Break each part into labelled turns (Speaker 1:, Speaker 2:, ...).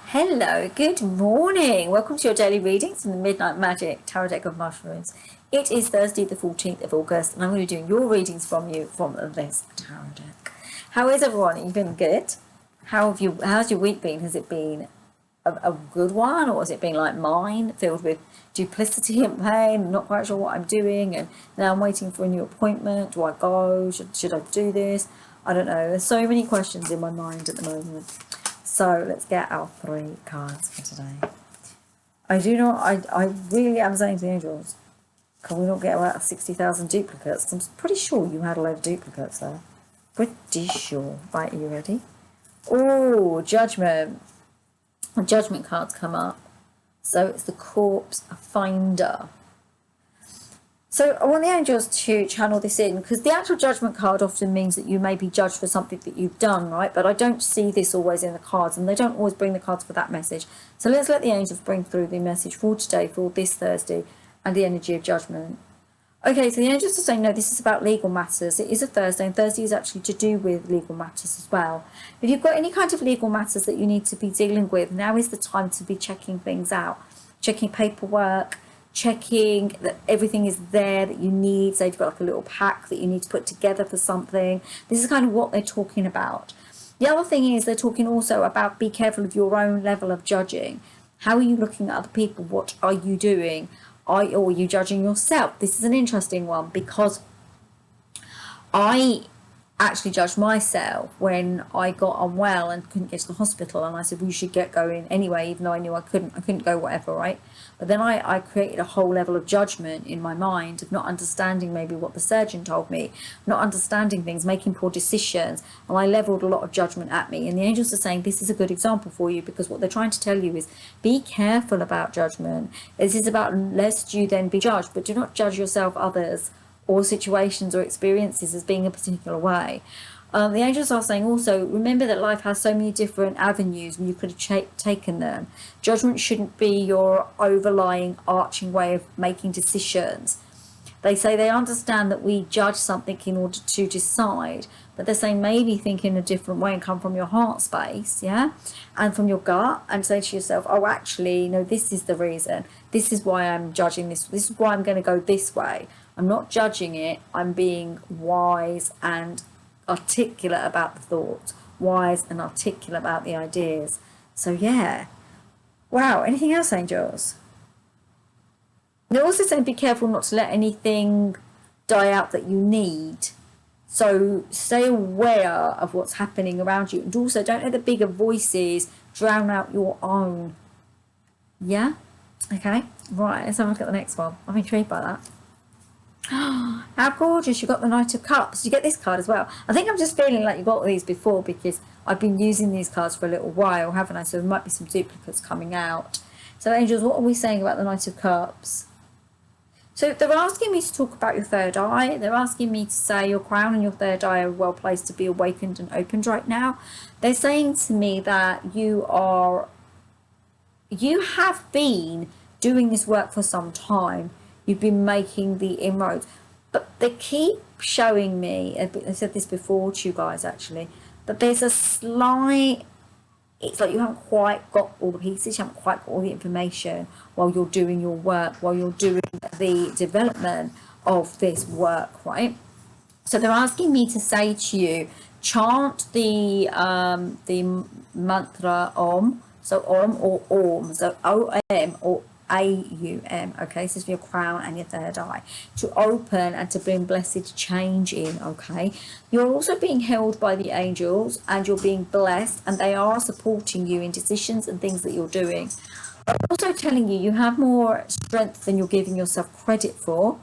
Speaker 1: Hello, good morning. Welcome to your daily readings from the Midnight Magic Tarot Deck of Mushrooms. It is Thursday, the 14th of August, and I'm going to be doing your readings from you from this tarot deck. How is everyone? Have you been good? How's your week been? Has it been a good one, or has it been like mine, filled with duplicity and pain? I'm not quite sure what I'm doing, and now I'm waiting for a new appointment. Do I go? Should I do this? I don't know. There's so many questions in my mind at the moment. So let's get our 3 cards for today. I really am saying to the angels, can we not get about 60,000 duplicates? I'm pretty sure you had a load of duplicates there. Pretty sure. Right, are you ready? Oh, Judgment. The Judgment cards come up. So it's the Corpse Finder. So I want the angels to channel this in, because the actual Judgment card often means that you may be judged for something that you've done, right? But I don't see this always in the cards, and they don't always bring the cards for that message. So let's let the angels bring through the message for today, for this Thursday, and the energy of Judgment. Okay, so the angels are saying, no, this is about legal matters. It is a Thursday, and Thursday is actually to do with legal matters as well. If you've got any kind of legal matters that you need to be dealing with, now is the time to be checking things out, checking paperwork, checking that everything is there that you need. So you've got like a little pack that you need to put together for something. This is kind of what they're talking about. The other thing is they're talking also about be careful of your own level of judging. How are you looking at other people? What are you doing? Or are you judging yourself? This is an interesting one, because I actually judged myself when I got unwell and couldn't get to the hospital, and I said, well, you should get going anyway, even though I knew I couldn't go, whatever, right? But then I created a whole level of judgment in my mind of not understanding maybe what the surgeon told me, not understanding things, making poor decisions, and I leveled a lot of judgment at me. And the angels are saying this is a good example for you, because what they're trying to tell you is be careful about judgment. This is about lest you then be judged, but do not judge yourself, others, or situations or experiences as being a particular way. The angels are saying also, remember that life has so many different avenues and you could have taken them. Judgment shouldn't be your overlying, arching way of making decisions. They say they understand that we judge something in order to decide, but they're saying maybe think in a different way and come from your heart space, yeah, and from your gut, and say to yourself, oh, actually, no, this is the reason. This is why I'm judging this. This is why I'm going to go this way. I'm not judging it. I'm being wise and articulate about the thoughts, wise and articulate about the ideas. So yeah. Wow. Anything else, angels? They're also saying be careful not to let anything die out that you need. So stay aware of what's happening around you, and also don't let the bigger voices drown out your own. Yeah? Okay. Right, let's have a look at the next one. I'm intrigued by that. How gorgeous. You got the Knight of Cups. You get this card as well. I think I'm just feeling like you got these before, because I've been using these cards for a little while, haven't I? So there might be some duplicates coming out. So angels, what are we saying about the Knight of Cups? So they're asking me to talk about your third eye. They're asking me to say your crown and your third eye are well placed to be awakened and opened right now. They're saying to me that you have been doing this work for some time. You've been making the inroads, but they keep showing me, I said this before to you guys actually, that there's a slight, it's like you haven't quite got all the pieces, you haven't quite got all the information while you're doing your work, while you're doing the development of this work, right? So they're asking me to say to you, chant the mantra Om, so Om or Om, so O-M or A-U-M, okay, this is for your crown and your third eye, to open and to bring blessed change in, okay. You're also being held by the angels, and you're being blessed, and they are supporting you in decisions and things that you're doing. I'm also telling you, you have more strength than you're giving yourself credit for,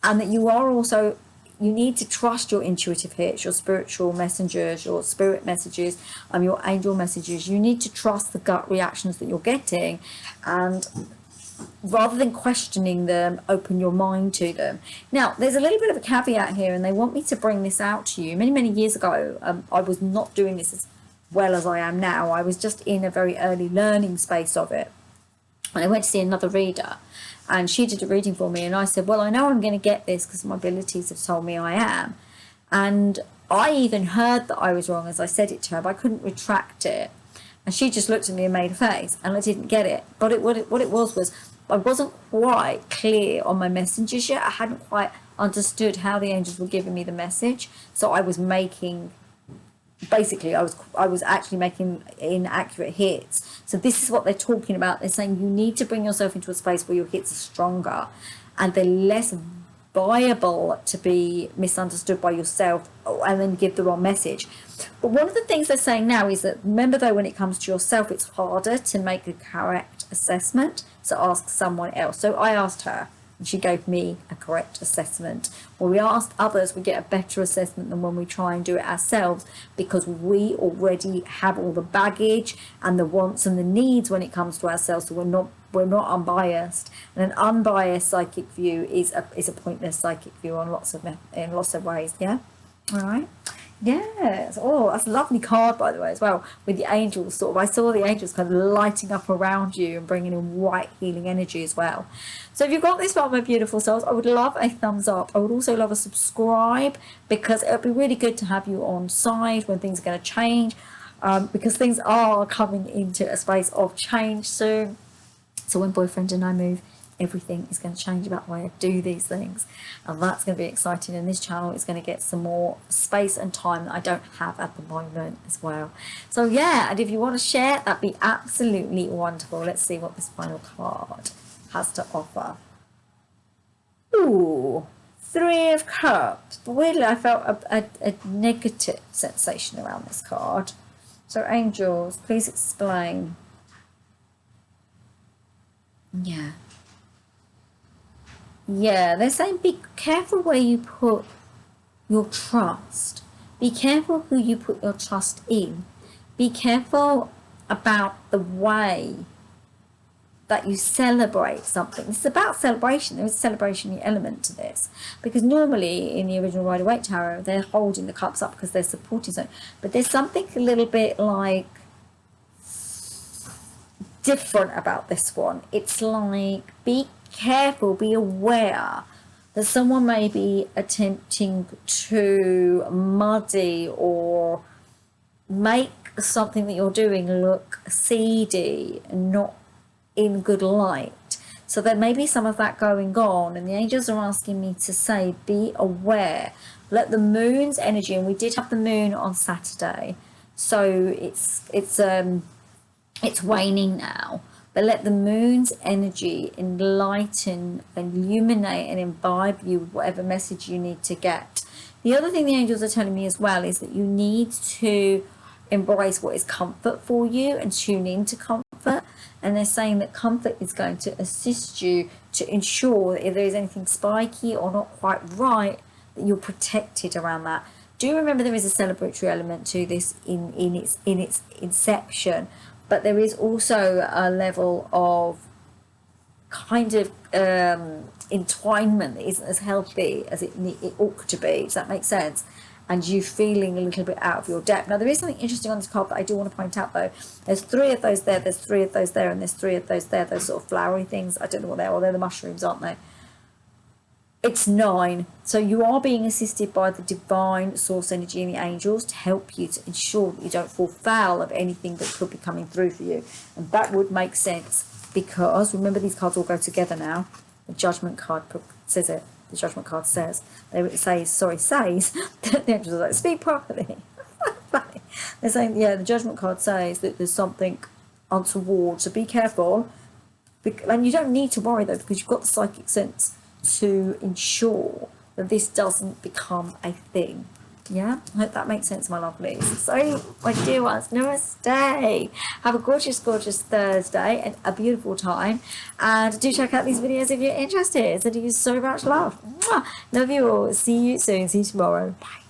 Speaker 1: and that you are also, you need to trust your intuitive hits, your spiritual messengers, your spirit messages, your angel messages. You need to trust the gut reactions that you're getting, and rather than questioning them, open your mind to them. Now, there's a little bit of a caveat here, and they want me to bring this out to you. Many, many years ago, I was not doing this as well as I am now. I was just in a very early learning space of it. And I went to see another reader, and she did a reading for me, and I said, well, I know I'm going to get this because my abilities have told me I am. And I even heard that I was wrong as I said it to her, but I couldn't retract it. And she just looked at me and made a face, and I didn't get it. But what it was I wasn't quite clear on my messages yet. I hadn't quite understood how the angels were giving me the message. So I was making, basically, I was actually making inaccurate hits. So this is what they're talking about. They're saying you need to bring yourself into a space where your hits are stronger and they're less viable to be misunderstood by yourself and then give the wrong message. But one of the things they're saying now is that, remember though, when it comes to yourself, it's harder to make a correct assessment, so ask someone else. So I asked her and she gave me a correct assessment. When we ask others, we get a better assessment than when we try and do it ourselves, because we already have all the baggage and the wants and the needs when it comes to ourselves, so we're not unbiased. And an unbiased psychic view is a pointless psychic view in lots of ways. Yeah, all right. Yes. Oh, that's a lovely card, by the way, as well, with the angels. Sort of, I saw the angels kind of lighting up around you and bringing in white healing energy as well. So if you've got this far, my beautiful souls, I would love a thumbs up. I would also love a subscribe, because it would be really good to have you on side when things are going to change, because things are coming into a space of change soon. So when boyfriend and I move, everything is going to change about the way I do these things, and that's going to be exciting. And this channel is going to get some more space and time that I don't have at the moment as well. So yeah, and if you want to share, that'd be absolutely wonderful. Let's see what this final card has to offer. Ooh, 3 of Cups. But weirdly, I felt a negative sensation around this card. So angels, please explain. Yeah, they're saying be careful where you put your trust. Be careful who you put your trust in. Be careful about the way that you celebrate something. It's about celebration. There is a celebration element to this, because normally in the original Rider-Waite Tarot, they're holding the cups up because they're supporting something. But there's something a little bit like different about this one. It's like, be careful, be aware that someone may be attempting to muddy or make something that you're doing look seedy and not in good light. So there may be some of that going on, and the angels are asking me to say, be aware. Let the moon's energy, and we did have the moon on Saturday, so it's waning now, but let the moon's energy enlighten, illuminate and imbibe you with whatever message you need to get. The other thing the angels are telling me as well is that you need to embrace what is comfort for you and tune into comfort. And they're saying that comfort is going to assist you to ensure that if there is anything spiky or not quite right, that you're protected around that. Do remember there is a celebratory element to this in its inception, but there is also a level of kind of entwinement that isn't as healthy as it ought to be. Does that make sense? And you feeling a little bit out of your depth. Now, there is something interesting on this card that I do want to point out, though. There's 3 of those there, there's 3 of those there, and there's 3 of those there, those sort of flowery things. I don't know what they are. Well, they're the mushrooms, aren't they? It's 9. So you are being assisted by the divine source energy and the angels to help you, to ensure that you don't fall foul of anything that could be coming through for you. And that would make sense, because remember, these cards all go together now. The Judgment card says it. The Judgment card says. Says the angels are like, speak properly. They're saying, yeah, the Judgment card says that there's something untoward, so be careful. And you don't need to worry, though, because you've got the psychic sense to ensure that this doesn't become a thing. Yeah, I hope that makes sense, my lovelies. So, my dear ones, namaste. Have a gorgeous, gorgeous Thursday and a beautiful time. And do check out these videos if you're interested. Sending you so much love. Mwah. Love you all. See you soon. See you tomorrow. Bye.